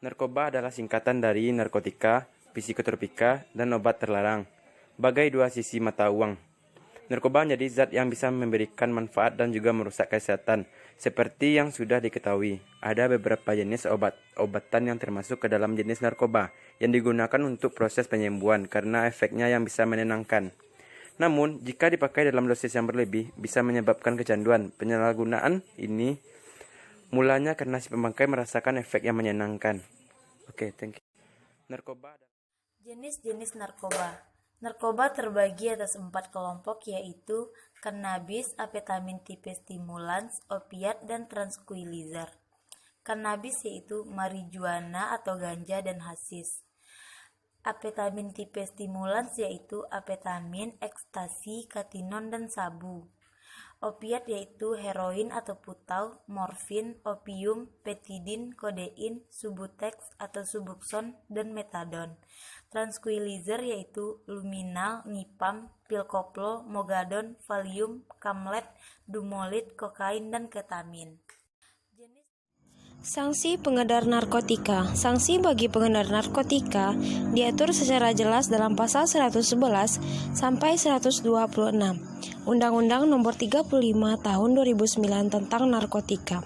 Narkoba adalah singkatan dari narkotika, psikotropika, dan obat terlarang, bagai dua sisi mata uang. Narkoba menjadi zat yang bisa memberikan manfaat dan juga merusak kesehatan. Seperti yang sudah diketahui, ada beberapa jenis obat-obatan yang termasuk ke dalam jenis narkoba yang digunakan untuk proses penyembuhan karena efeknya yang bisa menenangkan. Namun, jika dipakai dalam dosis yang berlebih, bisa menyebabkan kecanduan. Penyalahgunaan ini mulanya karena si pemakai merasakan efek yang menyenangkan. Oke, thank you. Narkoba. Jenis-jenis narkoba. Narkoba terbagi atas 4 kelompok, yaitu kannabis, amfetamin tipe stimulans, opiat, dan tranquilizer. Kannabis yaitu marijuana atau ganja dan hasis. Amfetamin tipe stimulans yaitu amfetamin, ekstasi, katinon, dan sabu. Opiat yaitu heroin atau putau, morfin, opium, petidin, kodein, subutex atau subuxon, dan metadon. Tranquilizer yaitu luminal, nipam, pil koplo, mogadon, valium, kamlet, dumolit, kokain, dan ketamin. Sanksi pengedar narkotika. Sanksi bagi pengedar narkotika diatur secara jelas dalam pasal 111 sampai 126 Undang-Undang Nomor 35 Tahun 2009 tentang narkotika.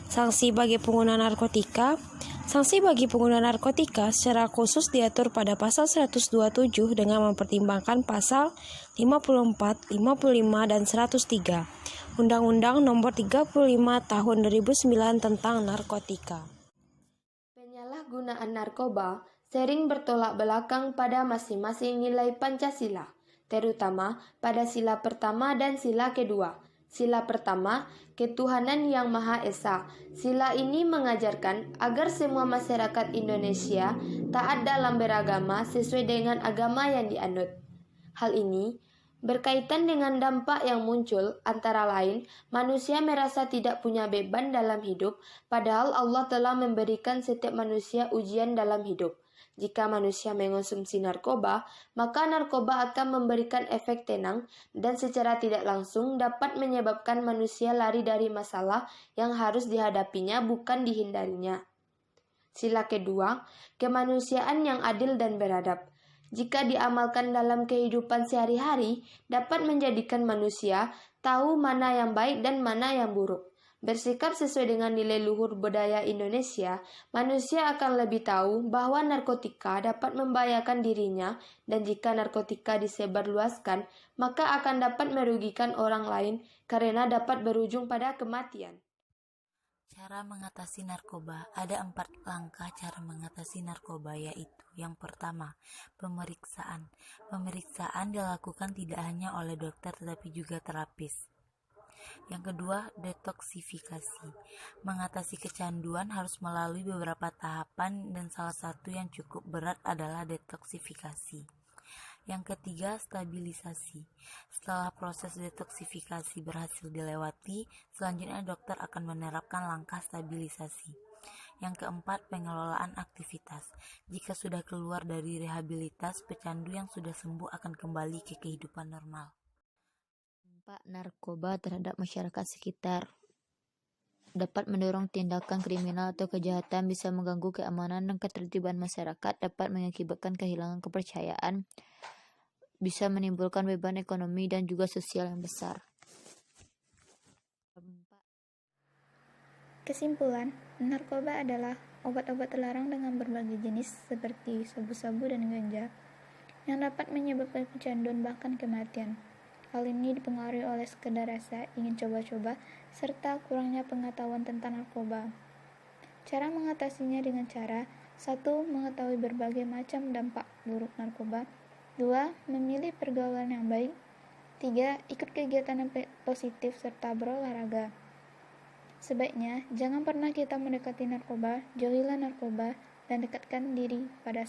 Sanksi bagi pengguna narkotika. Sanksi bagi pengguna narkotika secara khusus diatur pada pasal 127 dengan mempertimbangkan pasal 54, 55, dan 103 Undang-Undang Nomor 35 Tahun 2009 tentang narkotika. Penyalahgunaan narkoba sering bertolak belakang pada masing-masing nilai Pancasila, terutama pada sila pertama dan sila kedua. Sila pertama, ketuhanan yang Maha Esa. Sila ini mengajarkan agar semua masyarakat Indonesia taat dalam beragama sesuai dengan agama yang dianut. Hal ini berkaitan dengan dampak yang muncul, antara lain, manusia merasa tidak punya beban dalam hidup, padahal Allah telah memberikan setiap manusia ujian dalam hidup. Jika manusia mengonsumsi narkoba, maka narkoba akan memberikan efek tenang dan secara tidak langsung dapat menyebabkan manusia lari dari masalah yang harus dihadapinya, bukan dihindarinya. Sila kedua, kemanusiaan yang adil dan beradab. Jika diamalkan dalam kehidupan sehari-hari, dapat menjadikan manusia tahu mana yang baik dan mana yang buruk. Bersikap sesuai dengan nilai luhur budaya Indonesia, manusia akan lebih tahu bahwa narkotika dapat membahayakan dirinya, dan jika narkotika disebarluaskan, maka akan dapat merugikan orang lain karena dapat berujung pada kematian. Cara mengatasi narkoba. Ada 4 langkah cara mengatasi narkoba, yaitu yang pertama, pemeriksaan. Pemeriksaan dilakukan tidak hanya oleh dokter tetapi juga terapis. Yang kedua, detoksifikasi. Mengatasi kecanduan harus melalui beberapa tahapan dan salah satu yang cukup berat adalah detoksifikasi. Yang ketiga, stabilisasi. Setelah proses detoksifikasi berhasil dilewati, selanjutnya dokter akan menerapkan langkah stabilisasi. Yang keempat, pengelolaan aktivitas. Jika sudah keluar dari rehabilitas, pecandu yang sudah sembuh akan kembali ke kehidupan normal. Dampak narkoba terhadap masyarakat sekitar dapat mendorong tindakan kriminal atau kejahatan, bisa mengganggu keamanan dan ketertiban masyarakat, dapat mengakibatkan kehilangan kepercayaan, bisa menimbulkan beban ekonomi dan juga sosial yang besar. Kesimpulan, narkoba adalah obat-obat terlarang dengan berbagai jenis seperti sabu-sabu dan ganja yang dapat menyebabkan kecanduan bahkan kematian. Hal ini dipengaruhi oleh sekedar rasa ingin coba-coba serta kurangnya pengetahuan tentang narkoba. Cara mengatasinya dengan cara 1. Mengetahui berbagai macam dampak buruk narkoba. 2. Memilih pergaulan yang baik. 3. Ikut kegiatan yang positif serta berolahraga. Sebaiknya, jangan pernah kita mendekati narkoba, jauhilah narkoba, dan dekatkan diri pada